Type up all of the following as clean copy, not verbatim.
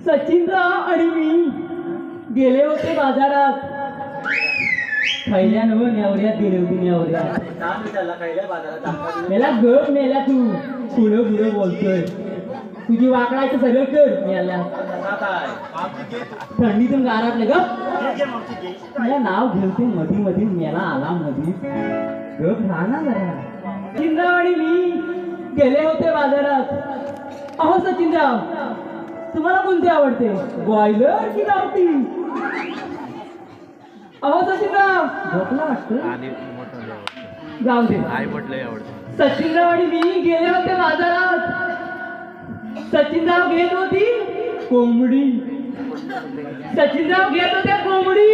सचिनराव आणि मी गेले होते बाजारात. खैल्या नव नेवऱ्यात गेले होते नेवऱ्यात. मेला गप मेला तू पुढं पुढं बोलतोय. तुझी वाकडायचं सगळं कर मेला. थंडीतून गाराटले गप. मला नाव घेते मधी मधी मेला आला मधी. गप राहा ना जरा. सचिनराव आणि मी गेले होते बाजारात. अहो सचिनराव, तुम्हाला कोणते आवडते, बॉयलर की गावठी? अहो सचिनराव, झोपला वाटतं. जाऊ दे. सचिनराव आणि मी गेले होते बाजारात. सचिनराव घेत होती कोंबडी. सचिनराव घेत होते कोंबडी.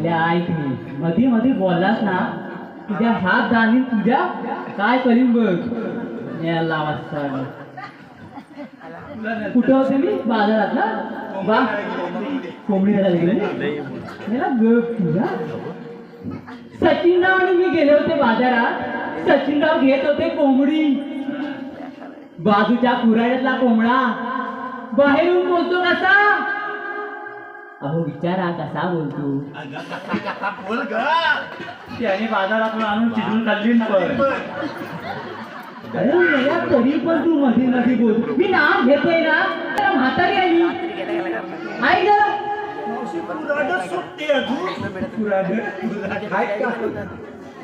ऐक मी मध्ये मध्ये बोललास ना, तुझ्या हात दाणी तुझ्या काय करीन बघ. याला वाजता कुठं होते मी बाजारात ना. बा कोंबडी मला गप तुझा. सचिनराव आणि मी गेले होते बाजारात. सचिनराव घेत होते कोंबडी. बाजूच्या कुऱ्हाड्यातला कोंबडा बाहेरून बोलतो कसा. अहो विचारा कसा बोलतो. त्याने बाजारातून आणून शिजून खाल्ली. अरे मला तरी पण तू मध्ये मध्ये बोल. मी नाव घेतोय ना, तर म्हातारी आहे मी. ऐक जरा.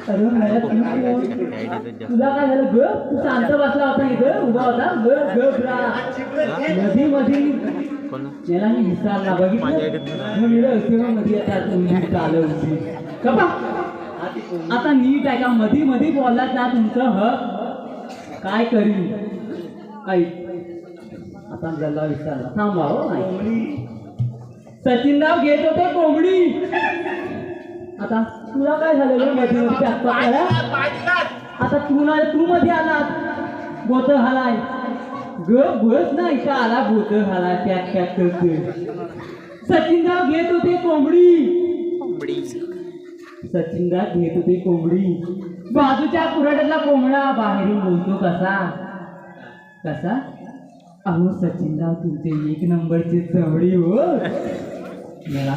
अरे मला तुला काय झालं ग? तू शांत बसला होता इथं, उभा होता. मध्ये मध्ये त्याला मी विसरला बघितलं. मध्ये आता नीट आहे का? मध्ये मध्ये बोललात ना तुमचं हक काय करीन. आता गल्ला विचारला थांबा. हो सचिनराव घेत होते कोंबडी. आता तुला काय झालेलं मध्ये आता तू मध्ये आलात. बोत हालाय ग बस ना. इथं आला बोत हालाय. पॅक पॅक करतोय. सचिनराव घेत होते कोंबडी. सचिनराव घेत होते कोंबडी. बाजूच्या कुऱ्हाड्यातला कोंबडा बाहेरून बोलतो कसा कसा. अहो सचिनराव तुमचे एक नंबरचे चवडी हो. मला